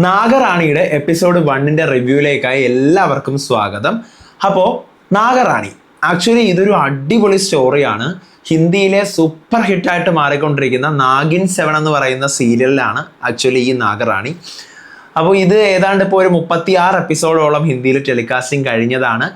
നാഗറാണിയുടെ episode 1ന്റെ റിവ്യൂയിലേക്കായി എല്ലാവർക്കും സ്വാഗതം. അപ്പോൾ നാഗറാണി ആക്ച്വലി ഇതൊരു അടിപൊളി സ്റ്റോറിയാണ്. ഹിന്ദിയിലെ സൂപ്പർ ഹിറ്റായിട്ട് മാറിക്കൊണ്ടിരിക്കുന്ന നാഗിൻ 7 എന്ന് പറയുന്ന സീരിയലിലാണ് ആക്ച്വലി ഈ നാഗറാണി. അപ്പോൾ ഇത് ഏതാണ്ട് ഇപ്പോൾ ഒരു 36 എപ്പിസോഡോളം ഹിന്ദിയിൽ ടെലികാസ്റ്റിംഗ് കഴിഞ്ഞതാണ്.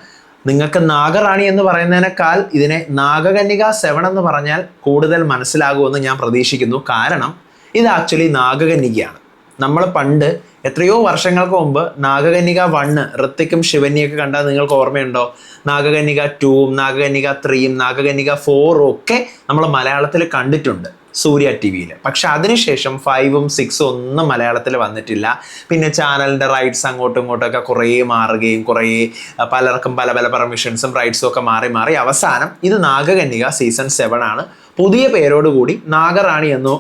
നിങ്ങൾക്ക് നാഗറാണി എന്ന് പറയുന്നതിനേക്കാൾ ഇതിനെ നാഗകന്യക 7 എന്ന് പറഞ്ഞാൽ കൂടുതൽ മനസ്സിലാകുമെന്ന് ഞാൻ പ്രതീക്ഷിക്കുന്നു. കാരണം ഇത് ആക്ച്വലി നാഗകന്യകയാണ്. നമ്മൾ പണ്ട് എത്രയോ വർഷങ്ങൾക്ക് മുമ്പ് നാഗകന്യക 1 ഋത്തിക്കും ശിവന്യൊക്കെ കണ്ടാൽ നിങ്ങൾക്ക് ഓർമ്മയുണ്ടോ? നാഗകന്യക 2ഉം നാഗകന്യക 3ഉം നാഗകന്യക 4ഉം ഒക്കെ നമ്മൾ മലയാളത്തിൽ കണ്ടിട്ടുണ്ട് സൂര്യ TV-യിൽ. പക്ഷെ അതിനുശേഷം 5ഉം 6ഉം ഒന്നും മലയാളത്തിൽ വന്നിട്ടില്ല. പിന്നെ ചാനലിൻ്റെ റൈറ്റ്സ് അങ്ങോട്ടും ഇങ്ങോട്ടൊക്കെ കുറേ മാറുകയും കുറേ പലർക്കും പല പല പെർമിഷൻസും റൈറ്റ്സും ഒക്കെ മാറി അവസാനം ഇത് നാഗകന്യക സീസൺ 7 ആണ്. പുതിയ പേരോടുകൂടി നാഗറാണി എന്ന്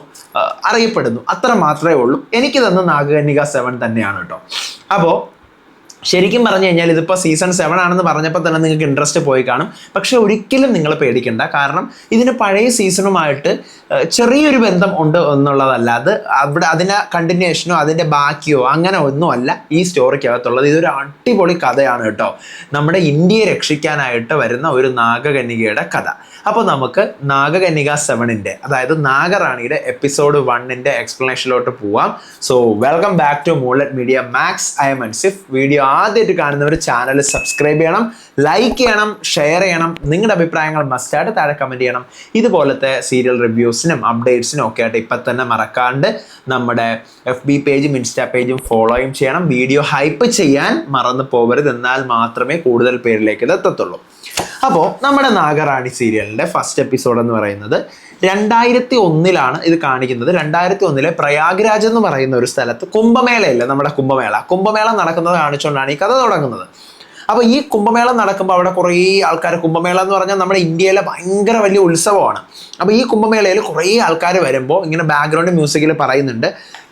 അറിയപ്പെടുന്നു. അത്ര മാത്രമേ ഉള്ളൂ. എനിക്ക് തന്ന നാഗകന്യക 7 തന്നെയാണ് കേട്ടോ. അപ്പോൾ ശരിക്കും പറഞ്ഞു കഴിഞ്ഞാൽ ഇതിപ്പോൾ സീസൺ 7 ആണെന്ന് പറഞ്ഞപ്പോൾ തന്നെ നിങ്ങൾക്ക് ഇൻട്രസ്റ്റ് പോയി കാണും. പക്ഷെ ഒരിക്കലും നിങ്ങൾ പേടിക്കണ്ട. കാരണം ഇതിന് പഴയ സീസണുമായിട്ട് ചെറിയൊരു ബന്ധം ഉണ്ട് എന്നുള്ളതല്ല. അതിനെ കണ്ടിന്യൂഷനോ അതിൻ്റെ ബാക്കിയോ അങ്ങനെ ഒന്നുമല്ല ഈ സ്റ്റോറിക്കകത്തുള്ളത്. ഇതൊരു അടിപൊളി കഥയാണ് കേട്ടോ. നമ്മുടെ ഇന്ത്യയെ രക്ഷിക്കാനായിട്ട് വരുന്ന ഒരു നാഗകന്യകയുടെ കഥ. അപ്പോൾ നമുക്ക് നാഗകന്യക 7ന്റെ അതായത് നാഗറാണിയുടെ എപ്പിസോഡ് 1ന്റെ എക്സ്പ്ലനേഷനിലോട്ട് പോവാം. So welcome back to moonlight media max. I'm Ansif. Video ആദ്യമായിട്ട് കാണുന്നവർ ചാനൽ സബ്സ്ക്രൈബ് ചെയ്യണം, ലൈക്ക് ചെയ്യണം, ഷെയർ ചെയ്യണം. നിങ്ങളുടെ അഭിപ്രായങ്ങൾ മസ്റ്റായിട്ട് താഴെ കമൻറ്റ് ചെയ്യണം. ഇതുപോലത്തെ സീരിയൽ റിവ്യൂസിനും അപ്ഡേറ്റ്സിനും ഒക്കെ ആയിട്ട് ഇപ്പം തന്നെ മറക്കാണ്ട് നമ്മുടെ FB പേജും ഇൻസ്റ്റാ പേജും ഫോളോയും ചെയ്യണം. വീഡിയോ ഹൈപ്പ് ചെയ്യാൻ മറന്നു പോകരുത്. എന്നാൽ മാത്രമേ കൂടുതൽ പേരിലേക്ക് ഇത് എത്തത്തുള്ളൂ. അപ്പോൾ നമ്മുടെ നാഗറാണി സീരിയലിൻ്റെ ഫസ്റ്റ് എപ്പിസോഡ് എന്ന് പറയുന്നത് 2001 ഇത് കാണിക്കുന്നത്. 2001 പ്രയാഗ്രാജ് എന്ന് പറയുന്ന ഒരു സ്ഥലത്ത് കുംഭമേളയില്ല, നമ്മുടെ കുംഭമേള നടക്കുന്നത് കാണിച്ചുകൊണ്ടാണ് ഈ കഥ തുടങ്ങുന്നത്. അപ്പോൾ ഈ കുംഭമേള നടക്കുമ്പോൾ അവിടെ കുറേ ആൾക്കാർ, കുംഭമേള എന്ന് പറഞ്ഞാൽ നമ്മുടെ ഇന്ത്യയിലെ ഭയങ്കര വലിയ ഉത്സവമാണ്. അപ്പോൾ ഈ കുംഭമേളയിൽ കുറേ ആൾക്കാർ വരുമ്പോൾ ഇങ്ങനെ ബാക്ക്ഗ്രൗണ്ട് മ്യൂസിക്കിൽ പറയുന്നുണ്ട്,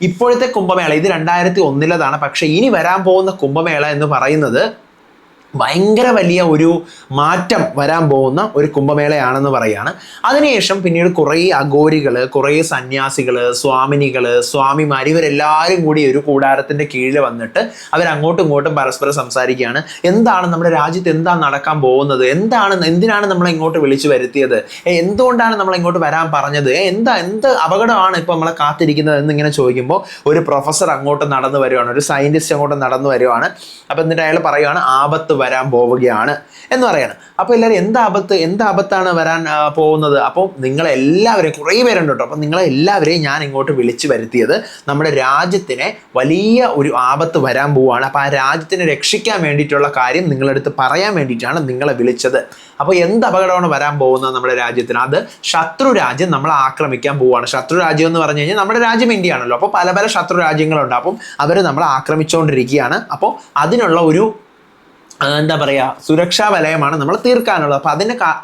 ഇപ്പോഴത്തെ കുംഭമേള ഇത് 2001 പക്ഷേ ഇനി വരാൻ പോകുന്ന കുംഭമേള എന്ന് പറയുന്നത് ഭയങ്കര വലിയ ഒരു മാറ്റം വരാൻ പോകുന്ന ഒരു കുംഭമേളയാണെന്ന് പറയുകയാണ്. അതിനുശേഷം പിന്നീട് കുറേ അഘോരികൾ, കുറേ സന്യാസികൾ, സ്വാമിമാർ ഇവരെല്ലാവരും കൂടി ഒരു കൂടാരത്തിൻ്റെ കീഴിൽ വന്നിട്ട് അവരങ്ങോട്ടും ഇങ്ങോട്ടും പരസ്പരം സംസാരിക്കുകയാണ്. എന്താണ് നമ്മുടെ രാജ്യത്ത് എന്താണ് നടക്കാൻ പോകുന്നത്, എന്തിനാണ് നമ്മളെ ഇങ്ങോട്ട് വിളിച്ചു വരുത്തിയത്, എന്തുകൊണ്ടാണ് നമ്മളെ ഇങ്ങോട്ട് വരാൻ പറഞ്ഞത്, എന്ത് അപകടമാണ് ഇപ്പോൾ നമ്മളെ കാത്തിരിക്കുന്നത് എന്നിങ്ങനെ ചോദിക്കുമ്പോൾ ഒരു പ്രൊഫസർ അങ്ങോട്ട് നടന്നു വരുവാണ്, ഒരു സയൻറ്റിസ്റ്റ് അങ്ങോട്ട് നടന്നു വരുവാണ്. അപ്പോൾ എന്നിട്ട് അയാൾ പറയുകയാണ് ആപത്ത് വരാൻ പോവുകയാണ് എന്ന് പറയാണ്. അപ്പോൾ എല്ലാവരും എന്താപത്താണ് വരാൻ പോകുന്നത്? അപ്പോൾ നിങ്ങളെല്ലാവരെയും, കുറേ പേരുണ്ട് കേട്ടോ, അപ്പോൾ നിങ്ങളെല്ലാവരെയും ഞാൻ ഇങ്ങോട്ട് വിളിച്ചു വരുത്തിയത് നമ്മുടെ രാജ്യത്തിന് വലിയ ഒരു ആപത്ത് വരാൻ പോവുകയാണ്. അപ്പോൾ ആ രാജ്യത്തിനെ രക്ഷിക്കാൻ വേണ്ടിയിട്ടുള്ള കാര്യം നിങ്ങളടുത്ത് പറയാൻ വേണ്ടിയിട്ടാണ് നിങ്ങളെ വിളിച്ചത്. അപ്പോൾ എന്ത് അപകടമാണ് വരാൻ പോകുന്നത് നമ്മുടെ രാജ്യത്തിന്? അത് ശത്രു രാജ്യം നമ്മളെ ആക്രമിക്കാൻ പോവുകയാണ്. ശത്രു രാജ്യം എന്ന് പറഞ്ഞു കഴിഞ്ഞാൽ നമ്മുടെ രാജ്യം ഇന്ത്യയാണല്ലോ. അപ്പോൾ പല പല ശത്രു രാജ്യങ്ങളുണ്ട്. അപ്പം അവർ നമ്മളെ ആക്രമിച്ചുകൊണ്ടിരിക്കുകയാണ്. അപ്പോൾ അതിനുള്ള ഒരു എന്താ പറയുക, സുരക്ഷാ വലയമാണ് നമ്മൾ തീർക്കാനുള്ളത്. അപ്പോൾ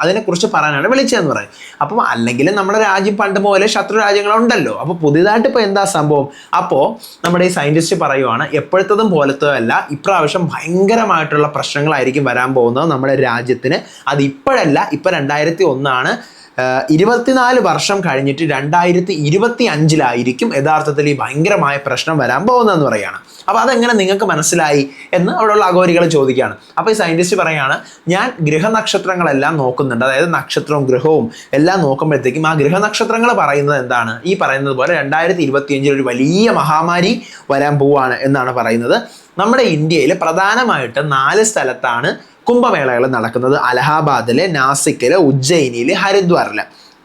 അതിനെക്കുറിച്ച് പറയാനാണ് വിളിച്ചതെന്ന് പറയും. അപ്പം അല്ലെങ്കിൽ നമ്മുടെ രാജ്യം പണ്ട് പോലെ ശത്രു രാജ്യങ്ങളുണ്ടല്ലോ. അപ്പോൾ പുതിയതായിട്ട് ഇപ്പോൾ എന്താ സംഭവം? അപ്പോൾ നമ്മുടെ ഈ സയൻറ്റിസ്റ്റ് പറയുവാണ്, എപ്പോഴത്തതും പോലത്തോ അല്ല, ഇപ്രാവശ്യം ഭയങ്കരമായിട്ടുള്ള പ്രശ്നങ്ങളായിരിക്കും വരാൻ പോകുന്നത് നമ്മുടെ രാജ്യത്തിന്. അത് ഇപ്പോഴല്ല, ഇപ്പം 2001 24 വർഷം കഴിഞ്ഞിട്ട് 2025 യഥാർത്ഥത്തിൽ ഈ ഭയങ്കരമായ പ്രശ്നം വരാൻ പോകുന്നതെന്ന് പറയുകയാണ്. അപ്പോൾ അതെങ്ങനെ നിങ്ങൾക്ക് മനസ്സിലായി എന്ന് അവിടെയുള്ള അഘോരികൾ ചോദിക്കുകയാണ്. അപ്പോൾ ഈ സയൻറ്റിസ്റ്റ് പറയുകയാണ്, ഞാൻ ഗ്രഹനക്ഷത്രങ്ങളെല്ലാം നോക്കുന്നുണ്ട്. അതായത് നക്ഷത്രവും ഗ്രഹവും എല്ലാം നോക്കുമ്പോഴത്തേക്കും ആ ഗ്രഹനക്ഷത്രങ്ങൾ പറയുന്നത് എന്താണ്? ഈ പറയുന്നത് പോലെ 2025 ഒരു വലിയ മഹാമാരി വരാൻ പോവുകയാണ് എന്നാണ് പറയുന്നത്. നമ്മുടെ ഇന്ത്യയിൽ പ്രധാനമായിട്ട് 4 സ്ഥലത്താണ് കുംഭമേളകൾ നടക്കുന്നത്. അലഹാബാദില്, നാസിക്കില്, ഉജ്ജയിനിയില്, ഹരിദ്വാറില്.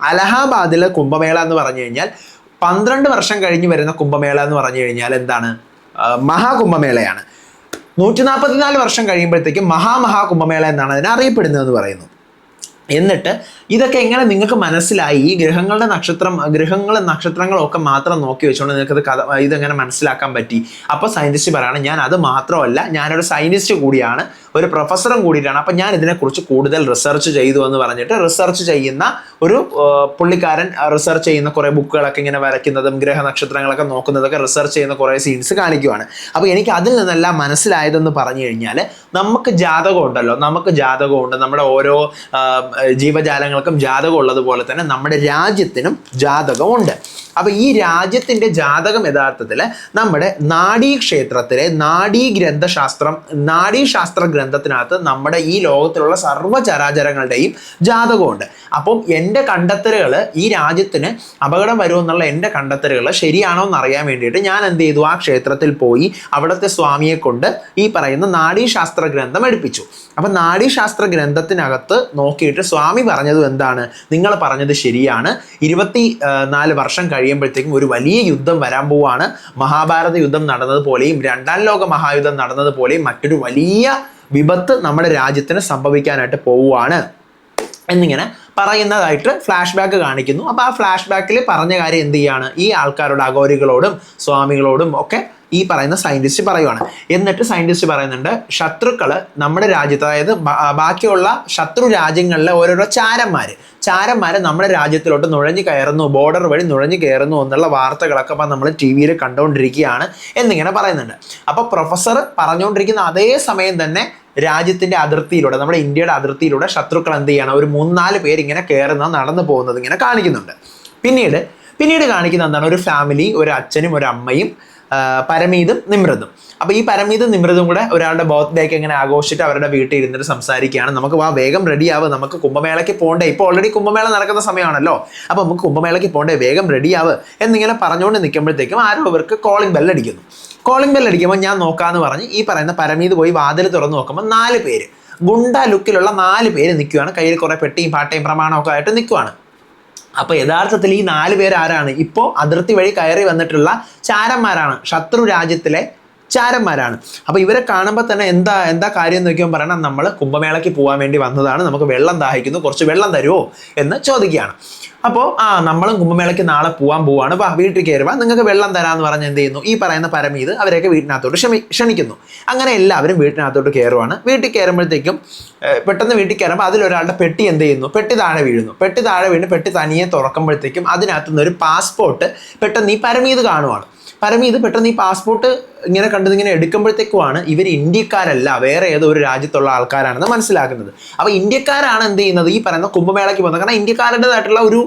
അലഹാബാദിലെ കുംഭമേള എന്ന് പറഞ്ഞു കഴിഞ്ഞാൽ 12 വർഷം കഴിഞ്ഞ് വരുന്ന കുംഭമേള എന്ന് പറഞ്ഞു കഴിഞ്ഞാൽ എന്താണ്? മഹാകുംഭമേളയാണ്. 144 വർഷം കഴിയുമ്പോഴത്തേക്കും മഹാകുംഭമേള എന്നാണ് അതിനെ അറിയപ്പെടുന്നതെന്ന് പറയുന്നു. എന്നിട്ട് ഇതൊക്കെ എങ്ങനെ നിങ്ങൾക്ക് മനസ്സിലായി? ഈ ഗ്രഹങ്ങളും നക്ഷത്രങ്ങളും ഒക്കെ മാത്രം നോക്കി വെച്ചുകൊണ്ട് നിങ്ങൾക്ക് ഇതെങ്ങനെ മനസ്സിലാക്കാൻ പറ്റി? അപ്പോൾ സയൻറ്റിസ്റ്റ് പറയുകയാണ്, ഞാൻ അത് മാത്രമല്ല, ഞാനൊരു സയൻറ്റിസ്റ്റ് കൂടിയാണ്, ഒരു പ്രൊഫസറും കൂടിയിട്ടാണ്. അപ്പം ഞാൻ ഇതിനെക്കുറിച്ച് കൂടുതൽ റിസർച്ച് ചെയ്തു എന്ന് പറഞ്ഞിട്ട് റിസർച്ച് ചെയ്യുന്ന ഒരു പുള്ളിക്കാരൻ റിസർച്ച് ചെയ്യുന്ന കുറേ ബുക്കുകളൊക്കെ ഇങ്ങനെ വരയ്ക്കുന്നതും ഗ്രഹനക്ഷത്രങ്ങളൊക്കെ നോക്കുന്നതൊക്കെ റിസർച്ച് ചെയ്യുന്ന കുറേ സീൻസ് കാണിക്കുവാണ്. അപ്പോൾ എനിക്ക് അതിൽ നിന്നെല്ലാം മനസ്സിലായതെന്ന് പറഞ്ഞു കഴിഞ്ഞാൽ, നമുക്ക് ജാതകം ഉണ്ടല്ലോ, നമ്മുടെ ഓരോ ജീവജാലങ്ങൾക്കും ജാതകം ഉള്ളതുപോലെ തന്നെ നമ്മുടെ രാജ്യത്തിനും ജാതകമുണ്ട്. അപ്പോൾ ഈ രാജ്യത്തിൻ്റെ ജാതകം യഥാർത്ഥത്തിൽ നമ്മുടെ നാഡീക്ഷേത്രത്തിലെ നാഡീശാസ്ത്ര ഗ്രന്ഥത്തിനകത്ത് നമ്മുടെ ഈ ലോകത്തിലുള്ള സർവ്വചരാചരങ്ങളുടെയും ജാതകമുണ്ട്. അപ്പം എൻ്റെ കണ്ടെത്തലുകൾ ഈ രാജ്യത്തിന് അപകടം വരുമെന്നുള്ള എൻ്റെ കണ്ടെത്തലുകൾ ശരിയാണോ എന്ന് അറിയാൻ വേണ്ടിയിട്ട് ഞാൻ എന്ത് ചെയ്തു, ആ ക്ഷേത്രത്തിൽ പോയി അവിടുത്തെ സ്വാമിയെ കൊണ്ട് ഈ പറയുന്ന നാഡീശാസ്ത്ര ഗ്രന്ഥം എടുപ്പിച്ചു. അപ്പം നാഡീശാസ്ത്ര ഗ്രന്ഥത്തിനകത്ത് നോക്കിയിട്ട് സ്വാമി പറഞ്ഞത് എന്താണ്, നിങ്ങൾ പറഞ്ഞത് ശരിയാണ്, 24 വർഷം കഴിയുമ്പോഴത്തേക്കും ഒരു വലിയ യുദ്ധം വരാൻ പോവാണ്. മഹാഭാരത യുദ്ധം നടന്നതുപോലെയും 2ാം ലോക മഹായുദ്ധം നടന്നതുപോലെയും മറ്റൊരു വലിയ വിപത്ത് നമ്മുടെ രാജ്യത്തിന് സംഭവിക്കാനായിട്ട് പോവുകയാണ് എന്നിങ്ങനെ പറയുന്നതായിട്ട് ഫ്ലാഷ് ബാക്ക് കാണിക്കുന്നു. അപ്പോൾ ആ ഫ്ലാഷ് ബാക്കിൽ പറഞ്ഞ കാര്യം എന്ത് ചെയ്യാണ്, ഈ ആൾക്കാരോട്, അഘോരികളോടും സ്വാമികളോടും ഒക്കെ ഈ പറയുന്ന സയൻറ്റിസ്റ്റ് പറയുവാണ്. എന്നിട്ട് സയൻറ്റിസ്റ്റ് പറയുന്നുണ്ട്, ശത്രുക്കൾ നമ്മുടെ രാജ്യത്ത്, അതായത് ബാക്കിയുള്ള ശത്രു രാജ്യങ്ങളിലെ ഓരോരോ ചാരന്മാർ നമ്മുടെ രാജ്യത്തിലോട്ട് നുഴഞ്ഞു കയറുന്നു, ബോർഡർ വഴി നുഴഞ്ഞു കയറുന്നു എന്നുള്ള വാർത്തകളൊക്കെ അപ്പം നമ്മൾ TV-യിൽ കണ്ടുകൊണ്ടിരിക്കുകയാണ് എന്നിങ്ങനെ പറയുന്നുണ്ട്. അപ്പോൾ പ്രൊഫസർ പറഞ്ഞുകൊണ്ടിരിക്കുന്ന അതേ സമയം തന്നെ രാജ്യത്തിൻ്റെ അതിർത്തിയിലൂടെ, നമ്മുടെ ഇന്ത്യയുടെ അതിർത്തിയിലൂടെ ശത്രുക്കൾ എന്ത് ചെയ്യണം, ഒരു 3-4 പേര് ഇങ്ങനെ കയറുന്നത്, നടന്നു പോകുന്നത് ഇങ്ങനെ കാണിക്കുന്നുണ്ട്. പിന്നീട് കാണിക്കുന്ന എന്താണ്, ഒരു ഫാമിലി, ഒരു അച്ഛനും ഒരു അമ്മയും, പരമീതും നിമ്രതും. അപ്പോൾ ഈ പരമീതും നിമ്രതും കൂടെ ഒരാളുടെ ബർത്ത്ഡേക്ക് ഇങ്ങനെ ആഘോഷിച്ചിട്ട് അവരുടെ വീട്ടിൽ ഇരുന്നിട്ട് സംസാരിക്കുകയാണ്. നമുക്ക് വേഗം റെഡിയാവുക, നമുക്ക് കുംഭമേളയ്ക്ക് പോകണ്ടേ, ഇപ്പോൾ ഓൾറെഡി കുംഭമേള നടക്കുന്ന സമയമാണല്ലോ, അപ്പോൾ നമുക്ക് കുംഭമേളയ്ക്ക് പോകണ്ടേ, വേഗം റെഡിയാവുക എന്നിങ്ങനെ പറഞ്ഞുകൊണ്ട് നിൽക്കുമ്പോഴത്തേക്കും ആരോ അവർക്ക് കോളിംഗ് ബെല്ലടിക്കുന്നു. കോളിംഗ് ബെല്ലടിക്കുമ്പോൾ ഞാൻ നോക്കാമെന്ന് പറഞ്ഞ് ഈ പറയുന്ന പരമീത് പോയി വാതിൽ തുറന്ന് നോക്കുമ്പോൾ 4 പേര്, ഗുണ്ട ലുക്കിലുള്ള 4 പേര് നിൽക്കുകയാണ്. കയ്യിൽ കുറേ പെട്ടിയും പാട്ടയും പ്രമാണമൊക്കെ ആയിട്ട് നിൽക്കുകയാണ്. അപ്പോൾ യഥാർത്ഥത്തിൽ ഈ 4 പേര് ആരാണ്, ഇപ്പോൾ അതിർത്തി വഴി കയറി വന്നിട്ടുള്ള ചാരന്മാരാണ്, ശത്രു രാജ്യത്തിലെ ചാരന്മാരാണ്. അപ്പോൾ ഇവരെ കാണുമ്പോൾ തന്നെ എന്താ കാര്യം എന്ന് നോക്കിയാൽ പറയണം, നമ്മൾ കുംഭമേളയ്ക്ക് പോകാൻ വേണ്ടി വന്നതാണ്, നമുക്ക് വെള്ളം ദാഹിക്കുന്നു, കുറച്ച് വെള്ളം തരുമോ എന്ന് ചോദിക്കുകയാണ്. അപ്പോൾ നമ്മളും കുംഭമേളയ്ക്ക് നാളെ പോകാൻ പോവാണ്, വീട്ടിൽ കയറുക, നിങ്ങൾക്ക് വെള്ളം തരാമെന്ന് പറഞ്ഞ് എന്ത് ചെയ്യുന്നു, ഈ പറയുന്ന പരമീത് അവരെയൊക്കെ വീട്ടിനകത്തോട്ട് ക്ഷണിക്കുന്നു. അങ്ങനെ എല്ലാവരും വീട്ടിനകത്തോട്ട് കയറുവാണ്. വീട്ടിൽ കയറുമ്പോഴത്തേക്കും പെട്ടെന്ന് വീട്ടിൽ കയറുമ്പോൾ അതിലൊരാളുടെ പെട്ടി എന്ത് ചെയ്യുന്നു, പെട്ടി താഴെ വീഴുന്നു. പെട്ടി തനിയെ തുറക്കുമ്പോഴത്തേക്കും അതിനകത്തുനിന്ന് ഒരു പാസ്പോർട്ട് പെട്ടെന്ന് ഈ പരമീത് കാണുവാണ്. പരമീത് പെട്ടെന്ന് ഈ പാസ്പോർട്ട് ഇങ്ങനെ കണ്ടതിങ്ങനെ എടുക്കുമ്പോഴത്തേക്കുമാണ് ഇവർ ഇന്ത്യക്കാരല്ല, വേറെ ഏതോ ഒരു രാജ്യത്തുള്ള ആൾക്കാരാണെന്ന് മനസ്സിലാക്കുന്നത്. അപ്പോൾ ഇന്ത്യക്കാരാണ് എന്ത് ചെയ്യുന്നത്, ഈ പറയുന്ന കുംഭമേളയ്ക്ക് പോകുന്നത്. കാരണം ഇന്ത്യക്കാരുടേതായിട്ടുള്ള ഒരു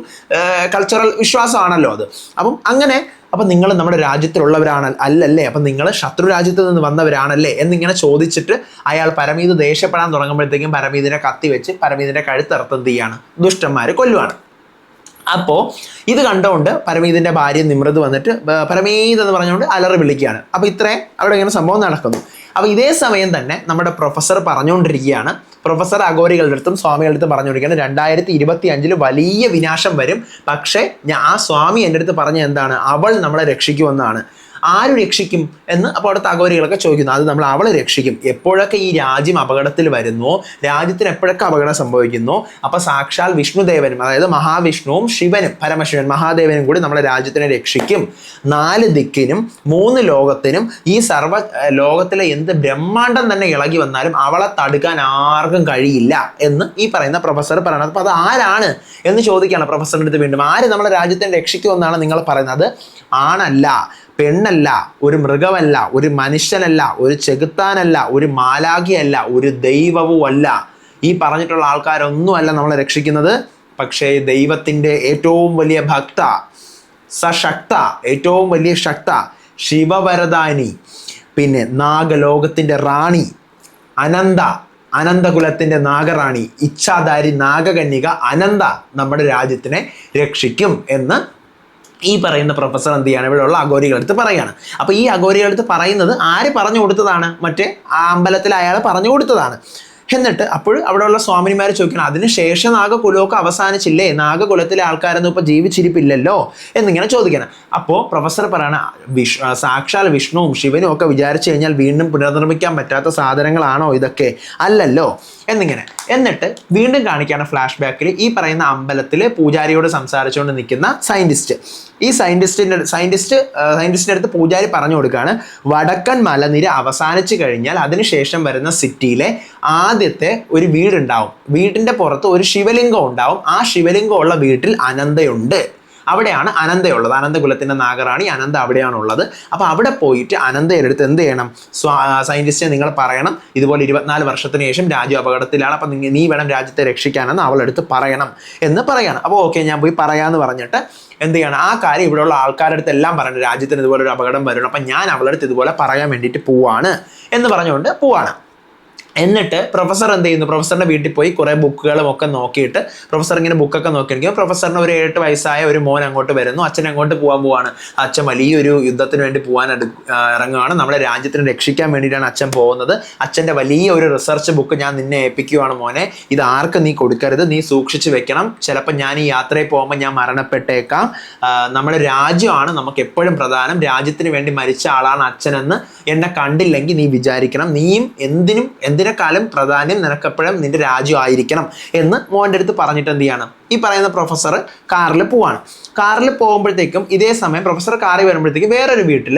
കൾച്ചറൽ വിശ്വാസമാണല്ലോ അത്. അപ്പം നിങ്ങൾ നമ്മുടെ അല്ലല്ലേ, അപ്പം നിങ്ങൾ ശത്രു രാജ്യത്ത് നിന്ന് വന്നവരാണല്ലേ എന്നിങ്ങനെ ചോദിച്ചിട്ട് അയാൾ പരമീത് ദേഷ്യപ്പെടാൻ തുടങ്ങുമ്പോഴത്തേക്കും പരമീതിനെ കത്തി വെച്ച് പരമീതിൻ്റെ കഴുത്തറുത്ത് എന്ത് ചെയ്യാണ്, ദുഷ്ടന്മാർ കൊല്ലുവാണ്. അപ്പോൾ ഇത് കണ്ടുകൊണ്ട് പരമീതിൻ്റെ ഭാര്യ നിമ്രത് വന്നിട്ട് പരമീത് എന്ന് പറഞ്ഞുകൊണ്ട് അലറി വിളിക്കുകയാണ്. അപ്പോൾ ഇത്രയും അവിടെ ഇങ്ങനെ സംഭവം നടക്കുന്നു. അപ്പോൾ ഇതേ സമയം തന്നെ നമ്മുടെ പ്രൊഫസർ പറഞ്ഞുകൊണ്ടിരിക്കുകയാണ്, പ്രൊഫസർ അഘോരികളുടെ അടുത്തും സ്വാമികളുടെ അടുത്തും പറഞ്ഞുകൊണ്ടിരിക്കുകയാണ്, 2025 വലിയ വിനാശം വരും, പക്ഷേ ആ സ്വാമി എൻ്റെ അടുത്ത് പറഞ്ഞ എന്താണ്, അവൾ നമ്മളെ രക്ഷിക്കുമെന്നാണ്. ആര് രക്ഷിക്കും എന്ന് അപ്പോൾ അവിടുത്തെ അഘോരികളൊക്കെ ചോദിക്കുന്നു. അത് നമ്മൾ അവളെ രക്ഷിക്കും. എപ്പോഴൊക്കെ ഈ രാജ്യം അപകടത്തിൽ വരുന്നോ, രാജ്യത്തിന് എപ്പോഴൊക്കെ അപകടം സംഭവിക്കുന്നു, അപ്പോൾ സാക്ഷാൽ വിഷ്ണുദേവനും, അതായത് മഹാവിഷ്ണുവും ശിവനും, പരമശിവൻ മഹാദേവനും കൂടി നമ്മളെ രാജ്യത്തിനെ രക്ഷിക്കും. 4 ദിക്കിനും 3 ലോകത്തിനും ഈ ലോകത്തിലെ എന്ത് ബ്രഹ്മാണ്ടം തന്നെ ഇളകി വന്നാലും അവളെ തടുക്കാൻ ആർക്കും കഴിയില്ല എന്ന് ഈ പറയുന്ന പ്രൊഫസർ പറയണത്. അപ്പോൾ അത് ആരാണ് എന്ന് ചോദിക്കുകയാണ് പ്രൊഫസറിൻ്റെ അടുത്ത് വീണ്ടും. ആര് നമ്മളെ രാജ്യത്തിനെ രക്ഷിക്കുമെന്നാണ് നിങ്ങൾ പറയുന്നത്? ആണല്ല, പെണ്ണല്ല, ഒരു മൃഗമല്ല, ഒരു മനുഷ്യനല്ല, ഒരു ചെകുത്താനല്ല, ഒരു മാലാഖയല്ല, ഒരു ദൈവവും അല്ല. ഈ പറഞ്ഞിട്ടുള്ള ആൾക്കാരൊന്നുമല്ല നമ്മളെ രക്ഷിക്കുന്നത്. പക്ഷേ ദൈവത്തിൻ്റെ ഏറ്റവും വലിയ ഭക്ത, സശക്ത, ഏറ്റവും വലിയ ശക്ത, ശിവവരദാനി, പിന്നെ നാഗലോകത്തിൻ്റെ റാണി, അനന്തകുലത്തിൻ്റെ നാഗറാണി, ഇച്ഛാധാരി നാഗകന്യക അനന്ത നമ്മുടെ രാജ്യത്തിനെ രക്ഷിക്കും എന്ന് ഈ പറയുന്ന പ്രൊഫസർ എന്ത് ചെയ്യാണ്, ഇവിടെയുള്ള അഘോരികളടുത്ത് പറയുകയാണ്. അപ്പോൾ ഈ അഘോരികളടുത്ത് പറയുന്നത് ആര് പറഞ്ഞു കൊടുത്തതാണ്? മറ്റേ ആ അമ്പലത്തിൽ അയാൾ പറഞ്ഞു കൊടുത്തതാണ്. എന്നിട്ട് അപ്പോൾ അവിടെയുള്ള സ്വാമിനിമാർ ചോദിക്കണം, അതിനുശേഷം നാഗകുലമൊക്കെ അവസാനിച്ചില്ലേ, നാഗകുലത്തിലെ ആൾക്കാരൊന്നും ഇപ്പോൾ ജീവിച്ചിരിപ്പില്ലല്ലോ എന്നിങ്ങനെ ചോദിക്കണം. അപ്പോൾ പ്രൊഫസർ പറയണ, സാക്ഷാൽ വിഷ്ണുവും ശിവനും ഒക്കെ വിചാരിച്ചു കഴിഞ്ഞാൽ വീണ്ടും പുനർനിർമ്മിക്കാൻ പറ്റാത്ത സാധനങ്ങളാണോ ഇതൊക്കെ? അല്ലല്ലോ എന്നിങ്ങനെ. എന്നിട്ട് വീണ്ടും കാണിക്കുകയാണ് ഫ്ലാഷ് ബാക്കിൽ ഈ പറയുന്ന അമ്പലത്തിൽ പൂജാരിയോട് സംസാരിച്ചുകൊണ്ട് നിൽക്കുന്ന സയൻറ്റിസ്റ്റ്. ഈ സയൻറ്റിസ്റ്റിൻ്റെ അടുത്ത് പൂജാരി പറഞ്ഞു കൊടുക്കുകയാണ്, വടക്കൻ മലനിര അവസാനിച്ചു കഴിഞ്ഞാൽ അതിനുശേഷം വരുന്ന സിറ്റിയിലെ ആദ്യത്തെ ഒരു വീടുണ്ടാവും, വീടിൻ്റെ പുറത്ത് ഒരു ശിവലിംഗം ഉണ്ടാവും, ആ ശിവലിംഗം ഉള്ള വീട്ടിൽ അനന്തയുണ്ട്. അവിടെയാണ് അനന്തയുള്ളത്. അനന്തകുലത്തിന്റെ നാഗറാണി അനന്ത അവിടെയാണുള്ളത്. അപ്പോൾ അവിടെ പോയിട്ട് അനന്തയുടെ അടുത്ത് എന്ത് ചെയ്യണം? സയന്റിസ്റ്റിനെ നിങ്ങൾ പറയണം, ഇതുപോലെ 24 വർഷത്തിന് ശേഷം രാജ്യം അപകടത്തിലാണ്, അപ്പം നീ വേണം രാജ്യത്തെ രക്ഷിക്കാനെന്ന് അവളെടുത്ത് പറയണം എന്ന് പറയാണ്. അപ്പോൾ ഓക്കെ, ഞാൻ പോയി പറയാമെന്ന് പറഞ്ഞിട്ട് എന്ത് ചെയ്യണം? ആ കാര്യം ഇവിടെയുള്ള ആൾക്കാരുടെ അടുത്ത് എല്ലാം പറഞ്ഞു, രാജ്യത്തിന് ഇതുപോലെ ഒരു അപകടം വരണം, അപ്പം ഞാൻ അവളുടെ അടുത്ത് ഇതുപോലെ പറയാൻ വേണ്ടിയിട്ട് പോവാണ് എന്ന് പറഞ്ഞുകൊണ്ട് പോവാണ്. എന്നിട്ട് പ്രൊഫസർ എന്ത് ചെയ്യുന്നു? പ്രൊഫസറിന്റെ വീട്ടിൽ പോയി കുറേ ബുക്കുകളും ഒക്കെ നോക്കിയിട്ട് പ്രൊഫസർ ഇങ്ങനെ ബുക്കൊക്കെ നോക്കിയിരിക്കും. പ്രൊഫസറിന് ഒരു 7 വയസ്സായ ഒരു മോൻ അങ്ങോട്ട് വരുന്നു. അച്ഛൻ അങ്ങോട്ട് പോവാണ്. അച്ഛൻ വലിയൊരു യുദ്ധത്തിന് വേണ്ടി പോകാൻ ഇറങ്ങുകയാണ്. നമ്മുടെ രാജ്യത്തിനെ രക്ഷിക്കാൻ വേണ്ടിയിട്ടാണ് അച്ഛൻ പോകുന്നത്. അച്ഛൻ്റെ വലിയ ഒരു റിസർച്ച് ബുക്ക് ഞാൻ നിന്നെ ഏൽപ്പിക്കുകയാണ് മോനെ, ഇത് ആർക്കും നീ കൊടുക്കരുത്, നീ സൂക്ഷിച്ച് വെക്കണം. ചിലപ്പോൾ ഞാൻ ഈ യാത്രയിൽ പോകുമ്പോൾ ഞാൻ മരണപ്പെട്ടേക്കാം. നമ്മുടെ രാജ്യമാണ് നമുക്ക് എപ്പോഴും പ്രധാനം, രാജ്യത്തിന് വേണ്ടി മരിച്ച ആളാണ് അച്ഛനെന്ന് എന്നെ കണ്ടില്ലെങ്കിൽ നീ വിചാരിക്കണം. നീയും എന്തിനേക്കാളും പ്രാധാന്യം നിനക്കെപ്പോഴും നിന്റെ രാജ്യം ആയിരിക്കണം എന്ന് മോൻ്റെ അടുത്ത് പറഞ്ഞിട്ട് എന്ത് ചെയ്യണം? ഈ പറയുന്ന പ്രൊഫസർ കാറിൽ പോവാണ്. കാറിൽ പോകുമ്പോഴത്തേക്കും ഇതേ സമയം പ്രൊഫസർ കാറിൽ വരുമ്പോഴത്തേക്കും വേറൊരു വീട്ടിൽ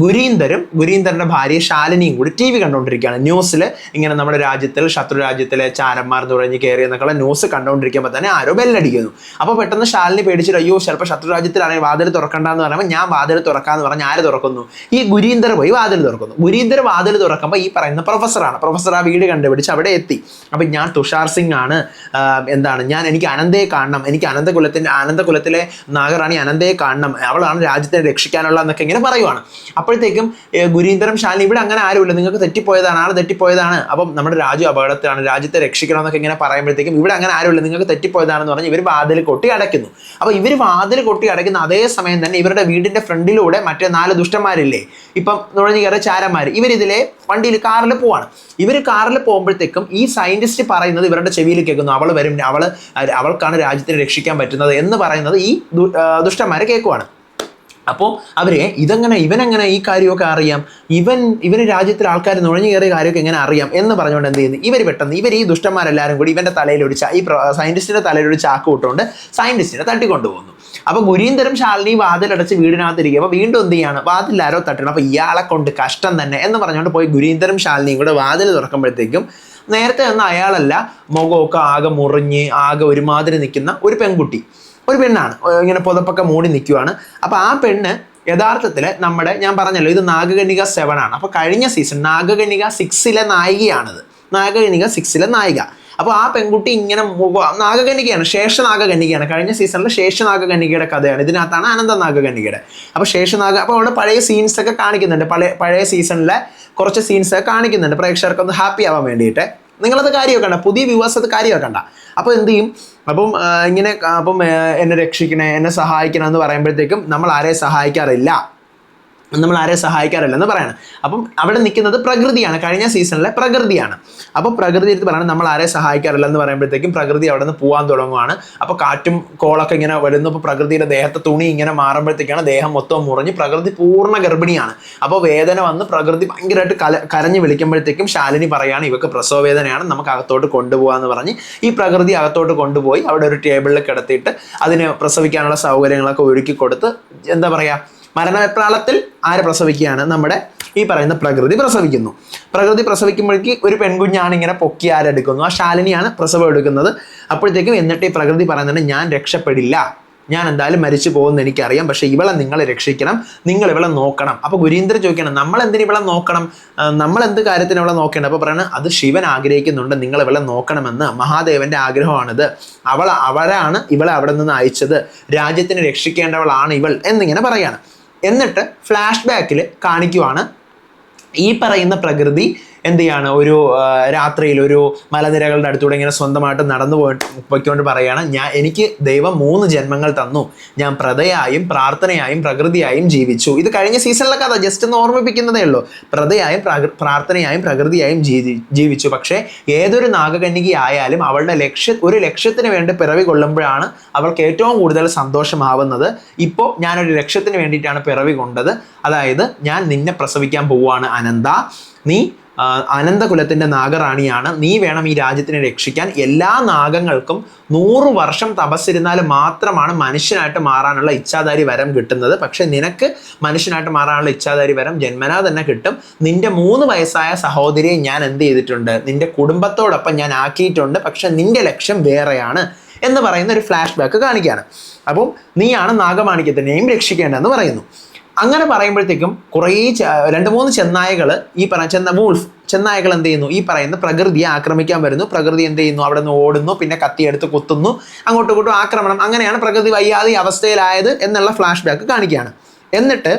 ഗുരീന്ദറിന്റെ ഭാര്യ ശാലിനിയും കൂടി TV കണ്ടുകൊണ്ടിരിക്കുകയാണ്. ന്യൂസിൽ ഇങ്ങനെ നമ്മുടെ രാജ്യത്തിൽ ശത്രു രാജ്യത്തിലെ ചാരന്മാർ തുഴഞ്ഞ് കയറി എന്നൊക്കെയുള്ള ന്യൂസ് കണ്ടുകൊണ്ടിരിക്കുമ്പോൾ തന്നെ ആരോ ബെല്ലടിക്കുന്നു. അപ്പോൾ പെട്ടെന്ന് ശാലിനി പേടിച്ചിട്ട് അയ്യോ ചിലപ്പോൾ ശത്രു രാജ്യത്തിലാണെങ്കിൽ വാതിൽ തുറക്കണ്ടെന്ന് പറയുമ്പോൾ ഞാൻ വാതിൽ തുറക്കാന്ന് പറഞ്ഞ് ആര് തുറക്കുന്നു? ഈ ഗുരീന്ദർ പോയി വാതിൽ തുറക്കുന്നു. ഗുരീന്ദർ വാതിൽ തുറക്കുമ്പോൾ ഈ പറയുന്ന പ്രൊഫസറാണ്. പ്രൊഫസർ ആ വീട് കണ്ടുപിടിച്ച് അവിടെ എത്തി. അപ്പം ഞാൻ തുഷാർ സിംഗ് ആണ്, എനിക്ക് അനന്തയെ കാണണം, എനിക്ക് അനന്തകുലത്തിലെ നാഗറാണി അനന്തയെ കാണണം, അവളാണ് രാജ്യത്തെ രക്ഷിക്കാനുള്ള എന്നൊക്കെ ഇങ്ങനെ പറയുവാണ്. അപ്പോഴത്തേക്കും ഗുരീന്ദറും ശാലിനി ഇവിടെ അങ്ങനെ ആരുമില്ല, നിങ്ങൾക്ക് തെറ്റിപ്പോയതാണ്, ആൾ തെറ്റിപ്പോയതാണ്, അപ്പം നമ്മുടെ രാജ്യം അപകടത്തിലാണ്, രാജ്യത്തെ രക്ഷിക്കണം എന്നൊക്കെ ഇങ്ങനെ പറയുമ്പോഴത്തേക്കും ഇവിടെ അങ്ങനെ ആരുമില്ല, നിങ്ങൾക്ക് തെറ്റിപ്പോയതാണെന്ന് പറഞ്ഞ് ഇവർ വാതിൽ കൊട്ടി അടയ്ക്കുന്നു. അപ്പോൾ ഇവർ വാതിൽ കൊട്ടി അടയ്ക്കുന്ന അതേ സമയം തന്നെ ഇവരുടെ വീടിന്റെ ഫ്രണ്ടിലൂടെ മറ്റേ 4 ദുഷ്ടന്മാരില്ലേ, ഇപ്പം നുഴഞ്ഞു കയറിയ ചാരന്മാർ, ഇവരിതിലെ വണ്ടിയിൽ കാറിൽ പോവാണ്. ഇവർ കാറിൽ പോകുമ്പോഴത്തേക്കും ഈ സയന്റിസ്റ്റ് പറയുന്നത് ഇവരുടെ ചെവിയിൽ കേൾക്കുന്നു, അവൾ വരും, അവൾക്കാണ് രാജ്യത്തിനെ രക്ഷിക്കാൻ പറ്റുന്നത് എന്ന് പറയുന്നത് ഈ ദുഷ്ടന്മാരെ കേൾക്കുവാണ്. അപ്പോൾ ഇവനെങ്ങനെ ഈ കാര്യമൊക്കെ അറിയാം, ഇവന് രാജ്യത്തിലെ ആൾക്കാർ നുഴഞ്ഞു കയറിയ കാര്യമൊക്കെ എങ്ങനെ അറിയാം എന്ന് പറഞ്ഞുകൊണ്ട് എന്ത് ചെയ്യുന്നു? ഇവർ ഈ ദുഷ്ടന്മാരെല്ലാവരും കൂടി ഇവന്റെ തലയിലൊരു ഈ സയന്റിസ്റ്റിന്റെ തലയിലൊരു ചാക്ക് വിട്ടുകൊണ്ട് സയന്റിസ്റ്റിനെ തട്ടിക്കൊണ്ടുപോകുന്നു. അപ്പോൾ ഗുരീന്ദറും ശാലിനി വാതിലടച്ച് വീടിനകത്തിരിക്കുക. അപ്പോൾ വീണ്ടും എന്ത് ചെയ്യാണ്? വാതിലാരോ തട്ടണം. അപ്പോൾ ഇയാളെ കൊണ്ട് കഷ്ടം തന്നെ എന്ന് പറഞ്ഞുകൊണ്ട് പോയി ഗുരീന്ദറും ശാലിനിയും കൂടെ വാതിൽ തുറക്കുമ്പോഴത്തേക്കും നേരത്തെ നിന്ന് അയാളല്ല, മുഖമൊക്കെ ആകെ മുറിഞ്ഞ് ആകെ ഒരുമാതിരി നിൽക്കുന്ന ഒരു പെണ്ണാണ്, ഇങ്ങനെ പുതപ്പൊക്കെ മൂടി നിൽക്കുവാണ്. അപ്പോൾ ആ പെണ്ണ് യഥാർത്ഥത്തിൽ ഞാൻ പറഞ്ഞല്ലോ ഇത് നാഗകന്യക 7 ആണ്. അപ്പോൾ കഴിഞ്ഞ സീസൺ നാഗകന്യക 6ലെ നായികയാണിത്, നാഗകന്യക 6ലെ നായിക. അപ്പോൾ ആ പെൺകുട്ടി ഇങ്ങനെ നാഗകന്യകയാണ്, ശേഷനാഗകന്യകയാണ്. കഴിഞ്ഞ സീസണിൽ ശേഷനാഗകന്യകയുടെ കഥയാണ്, ഇതിനകത്താണ് അനന്ത നാഗകന്യകയുടെ. അപ്പോൾ അപ്പോൾ അവിടെ പഴയ സീൻസ് ഒക്കെ കാണിക്കുന്നുണ്ട്, പഴയ സീസണിലെ കുറച്ച് സീൻസ് ഒക്കെ കാണിക്കുന്നുണ്ട് പ്രേക്ഷകർക്ക് ഒന്ന് ഹാപ്പി ആവാൻ വേണ്ടിയിട്ട്. നിങ്ങളത് കാര്യമാക്കണ്ട, പുതിയ വ്യൂവേഴ്സ് അത് കാര്യമാക്കണ്ട. അപ്പോൾ എന്ത് ചെയ്യും? എന്നെ രക്ഷിക്കണേ, എന്നെ സഹായിക്കണം എന്ന് പറയുമ്പോഴത്തേക്കും നമ്മൾ ആരെയും സഹായിക്കാറില്ല എന്ന് പറയണം. അപ്പം അവിടെ നിൽക്കുന്നത് പ്രകൃതിയാണ്, കഴിഞ്ഞ സീസണിലെ പ്രകൃതിയാണ്. അപ്പോൾ പ്രകൃതി എടുത്ത് പറയണം നമ്മൾ ആരെയും സഹായിക്കാറില്ല എന്ന് പറയുമ്പോഴത്തേക്കും പ്രകൃതി അവിടെ നിന്ന് പോകാൻ തുടങ്ങുവാണ്. അപ്പോൾ കാറ്റും കോളൊക്കെ ഇങ്ങനെ വരുന്നു. അപ്പോൾ പ്രകൃതിയുടെ ദേഹത്തെ തുണി ഇങ്ങനെ മാറുമ്പോഴത്തേക്കാണ് ദേഹം മൊത്തം മുറിഞ്ഞ് പ്രകൃതി പൂർണ്ണ ഗർഭിണിയാണ്. അപ്പോൾ വേദന വന്ന് പ്രകൃതി ഭയങ്കരമായിട്ട് കരഞ്ഞ് വിളിക്കുമ്പോഴത്തേക്കും ശാലിനി പറയാണ് ഇവക്ക് പ്രസവ വേദനയാണ്, നമുക്ക് അകത്തോട്ട് കൊണ്ടുപോകാമെന്ന് പറഞ്ഞ് ഈ പ്രകൃതി അകത്തോട്ട് കൊണ്ടുപോയി അവിടെ ഒരു ടേബിളിൽ കിടത്തിയിട്ട് അതിന് പ്രസവിക്കാനുള്ള സൗകര്യങ്ങളൊക്കെ ഒരുക്കി കൊടുത്ത് എന്താ പറയുക, മരണപ്രാളത്തിൽ ആര് പ്രസവിക്കുകയാണ്? നമ്മുടെ ഈ പറയുന്ന പ്രകൃതി പ്രസവിക്കുന്നു. പ്രകൃതി പ്രസവിക്കുമ്പോഴേക്ക് ഒരു പെൺകുഞ്ഞാണ് ഇങ്ങനെ പൊക്കി ആരെടുക്കുന്നു, ആ ശാലിനിയാണ് പ്രസവം എടുക്കുന്നത്. അപ്പോഴത്തേക്കും എന്നിട്ട് ഈ പ്രകൃതി പറയുന്നുണ്ട് ഞാൻ രക്ഷപ്പെടില്ല, ഞാൻ എന്തായാലും മരിച്ചു പോകുമെന്ന് എനിക്കറിയാം, പക്ഷേ ഇവളെ നിങ്ങൾ രക്ഷിക്കണം, നിങ്ങൾ ഇവളെ നോക്കണം. അപ്പോൾ ഗുരീന്ദർ ചോദിക്കണം നമ്മൾ എന്തിന് ഇവളെ നോക്കണം, നമ്മൾ എന്ത് കാര്യത്തിന് ഇവളെ നോക്കേണ്ടത്? അപ്പോൾ പറയണത് അത് ശിവൻ ആഗ്രഹിക്കുന്നുണ്ട്, നിങ്ങൾ ഇവളെ നോക്കണമെന്ന്, മഹാദേവന്റെ ആഗ്രഹമാണിത്, അവരാണ് ഇവളെ അവിടെ നിന്ന് അയച്ചത്, രാജ്യത്തിന് രക്ഷിക്കേണ്ടവളാണ് ഇവൾ എന്നിങ്ങനെ പറയാണ്. എന്നിട്ട് ഫ്ലാഷ് ബാക്കിൽ കാണിക്കുവാണ് ഈ പറയുന്ന പ്രകൃതി എന്ത് ചെയ്യാണ്, ഒരു രാത്രിയിൽ ഒരു മലനിരകളുടെ അടുത്തൂടെ ഇങ്ങനെ സ്വന്തമായിട്ട് നടന്നു പോയിക്കൊണ്ട് പറയുകയാണ് എനിക്ക് ദൈവം 3 ജന്മങ്ങൾ തന്നു, ഞാൻ പ്രതയായും പ്രാർത്ഥനയായും പ്രകൃതിയായും ജീവിച്ചു. ഇത് കഴിഞ്ഞ സീസണിലെ കഥ ജസ്റ്റ് ഒന്ന് ഓർമ്മിപ്പിക്കുന്നതേ ഉള്ളൂ. പ്രതയായും പ്രാർത്ഥനയായും പ്രകൃതിയായും ജീവിച്ചു. പക്ഷേ ഏതൊരു നാഗകന്യകി ആയാലും അവളുടെ ഒരു ലക്ഷ്യത്തിന് വേണ്ടി പിറവി കൊള്ളുമ്പോഴാണ് അവൾക്ക് ഏറ്റവും കൂടുതൽ സന്തോഷമാവുന്നത്. ഇപ്പോൾ ഞാനൊരു ലക്ഷ്യത്തിന് വേണ്ടിയിട്ടാണ് പിറവി കൊണ്ടത്, അതായത് ഞാൻ നിന്നെ പ്രസവിക്കാൻ പോവുകയാണ് അനന്ത, നീ അനന്തകുലത്തിന്റെ നാഗറാണിയാണ്, നീ വേണം ഈ രാജ്യത്തിനെ രക്ഷിക്കാൻ. എല്ലാ നാഗങ്ങൾക്കും 100 വർഷം തപസ്സിരുന്നാൽ മാത്രമാണ് മനുഷ്യനായിട്ട് മാറാനുള്ള ഇച്ഛാധാരി വരം കിട്ടുന്നത്. പക്ഷെ നിനക്ക് മനുഷ്യനായിട്ട് മാറാനുള്ള ഇച്ഛാധാരി വരം ജന്മനാ തന്നെ കിട്ടും. നിന്റെ 3 വയസ്സായ സഹോദരിയെ ഞാൻ എന്ത് ചെയ്തിട്ടുണ്ട്, നിന്റെ കുടുംബത്തോടൊപ്പം ഞാൻ ആക്കിയിട്ടുണ്ട്. പക്ഷെ നിന്റെ ലക്ഷ്യം വേറെയാണ് എന്ന് പറയുന്ന ഒരു ഫ്ലാഷ് ബാക്ക് കാണിക്കുകയാണ്. അപ്പം നീയാണ് നാഗമാണിക്യത്തിനെയും രക്ഷിക്കേണ്ടതെന്ന് പറയുന്നു. അങ്ങനെ പറയുമ്പോഴത്തേക്കും കുറേ 2-3 ചെന്നായകൾ ഈ ചെന്നായകൾ എന്ത് ചെയ്യുന്നു, ഈ പറയുന്ന പ്രകൃതിയെ ആക്രമിക്കാൻ വരുന്നു. പ്രകൃതി എന്ത് ചെയ്യുന്നു, അവിടെ നിന്ന് ഓടുന്നു, പിന്നെ കത്തിയെടുത്ത് കുത്തുന്നു, അങ്ങോട്ടും ഇങ്ങോട്ടും ആക്രമണം. അങ്ങനെയാണ് പ്രകൃതി വയ്യാതെ ഈ അവസ്ഥയിലായത് എന്നുള്ള ഫ്ലാഷ് ബാക്ക് കാണിക്കുകയാണ്. എന്നിട്ട്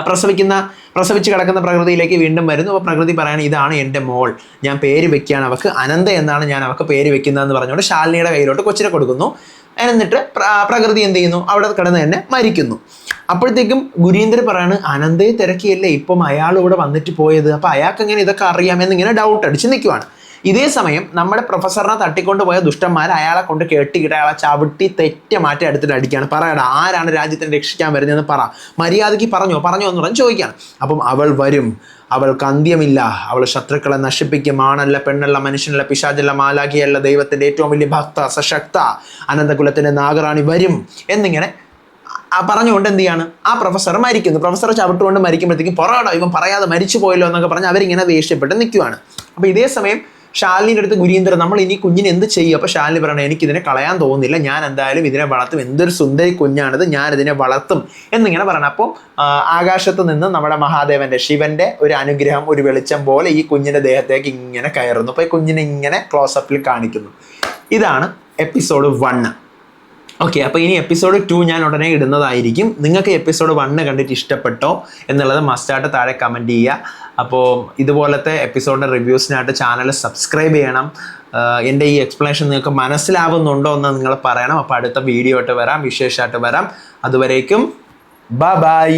പ്രസവിച്ച് കിടക്കുന്ന പ്രകൃതിയിലേക്ക് വീണ്ടും വരുന്നു. അപ്പോൾ പ്രകൃതി പറയാണ്, ഇതാണ് എൻ്റെ മോൾ, ഞാൻ പേര് വെക്കുകയാണ് അവൾക്ക്, അനന്ത എന്നാണ് ഞാൻ അവൾക്ക് പേര് വെക്കുന്നതെന്ന് പറഞ്ഞുകൊണ്ട് ശാലിനിയുടെ കയ്യിലോട്ട് കൊച്ചിനെ കൊടുക്കുന്നു. എന്നിട്ട് പ്രകൃതി എന്ത് ചെയ്യുന്നു, അവിടെ കിടന്ന് തന്നെ മരിക്കുന്നു. അപ്പോഴത്തേക്കും ഗുരീന്ദ്രൻ പറയാണ്, അനന്തയെ തിരക്കിയല്ലേ ഇപ്പം അയാൾ ഇവിടെ വന്നിട്ട് പോയത്, അപ്പോൾ അയാൾക്ക് എങ്ങനെ ഇതൊക്കെ അറിയാമെന്നിങ്ങനെ ഡൗട്ട് അടിച്ച് നിൽക്കുവാണ്. ഇതേ സമയം നമ്മുടെ പ്രൊഫസറിനെ തട്ടിക്കൊണ്ട് പോയ ദുഷ്ടന്മാർ അയാളെ കൊണ്ട് കെട്ടിക്കിട്ട് അയാളെ ചവിട്ടി മാറ്റി എടുത്തിട്ട് അടിക്കുകയാണ്. പറയടാ, ആരാണ് രാജ്യത്തിനെ രക്ഷിക്കാൻ വരുന്നതെന്ന് പറ, മര്യാദയ്ക്ക് പറഞ്ഞോ എന്ന് പറഞ്ഞ് ചോദിക്കുകയാണ്. അപ്പം അവൾ വരും, അവൾക്ക് അന്ത്യമില്ല, അവൾ ശത്രുക്കളെ നശിപ്പിക്കും, ആണല്ല പെണ്ണല്ല മനുഷ്യനല്ല പിശാചല്ല മാലാഖിയല്ല ദൈവത്തിൻ്റെ ഏറ്റവും വലിയ ഭക്ത സശക്ത അനന്തകുലത്തിൻ്റെ നാഗറാണി വരും എന്നിങ്ങനെ പറഞ്ഞുകൊണ്ട് എന്ത് ചെയ്യാണ്, ആ പ്രൊഫസർ മരിക്കുന്നു. പ്രൊഫസർ ചവിട്ടുകൊണ്ട് മരിക്കുമ്പോഴത്തേക്കും പൊറോടോ ഇവൻ പറയാതെ മരിച്ചു പോയല്ലോ എന്നൊക്കെ പറഞ്ഞ് അവരിങ്ങനെ ദേഷ്യപ്പെട്ട് നിൽക്കുവാണ്. അപ്പോൾ ഇതേ സമയം ശാലിനിയുടെ അടുത്ത് ഗുരീന്ദ്രൻ, നമ്മൾ ഇനി കുഞ്ഞിനെ എന്ത് ചെയ്യും? അപ്പോൾ ശാലിനി പറയണം, എനിക്കിതിനെ കളയാൻ തോന്നുന്നില്ല, ഞാൻ എന്തായാലും ഇതിനെ വളർത്തും, എന്തൊരു സുന്ദരി കുഞ്ഞാണിത്, ഞാനിതിനെ വളർത്തും എന്നിങ്ങനെ പറയണം. അപ്പോൾ ആകാശത്ത് നിന്ന് നമ്മുടെ മഹാദേവൻ്റെ ശിവൻ്റെ ഒരു അനുഗ്രഹം, ഒരു വെളിച്ചം പോലെ ഈ കുഞ്ഞിൻ്റെ ദേഹത്തേക്ക് ഇങ്ങനെ കയറുന്നു. അപ്പോൾ ഈ കുഞ്ഞിനെ ഇങ്ങനെ ക്ലോസപ്പിൽ കാണിക്കുന്നു. ഇതാണ് എപ്പിസോഡ് 1. ഓക്കെ, അപ്പോൾ ഇനി എപ്പിസോഡ് 2 ഞാൻ ഉടനെ ഇടുന്നതായിരിക്കും. നിങ്ങൾക്ക് എപ്പിസോഡ് 1 കണ്ടിട്ട് ഇഷ്ടപ്പെട്ടോ എന്നുള്ളത് മസ്റ്റായിട്ട് താഴെ കമൻറ്റ് ചെയ്യുക. അപ്പോൾ ഇതുപോലത്തെ എപ്പിസോഡിൻ്റെ റിവ്യൂസിനായിട്ട് ചാനൽ സബ്സ്ക്രൈബ് ചെയ്യണം. എൻ്റെ ഈ എക്സ്പ്ലനേഷൻ നിങ്ങൾക്ക് മനസ്സിലാവുന്നുണ്ടോ എന്ന് നിങ്ങൾ പറയണം. അപ്പോൾ അടുത്ത വീഡിയോ ആയിട്ട് വരാം, വിശേഷമായിട്ട് വരാം. അതുവരേക്കും ബൈ.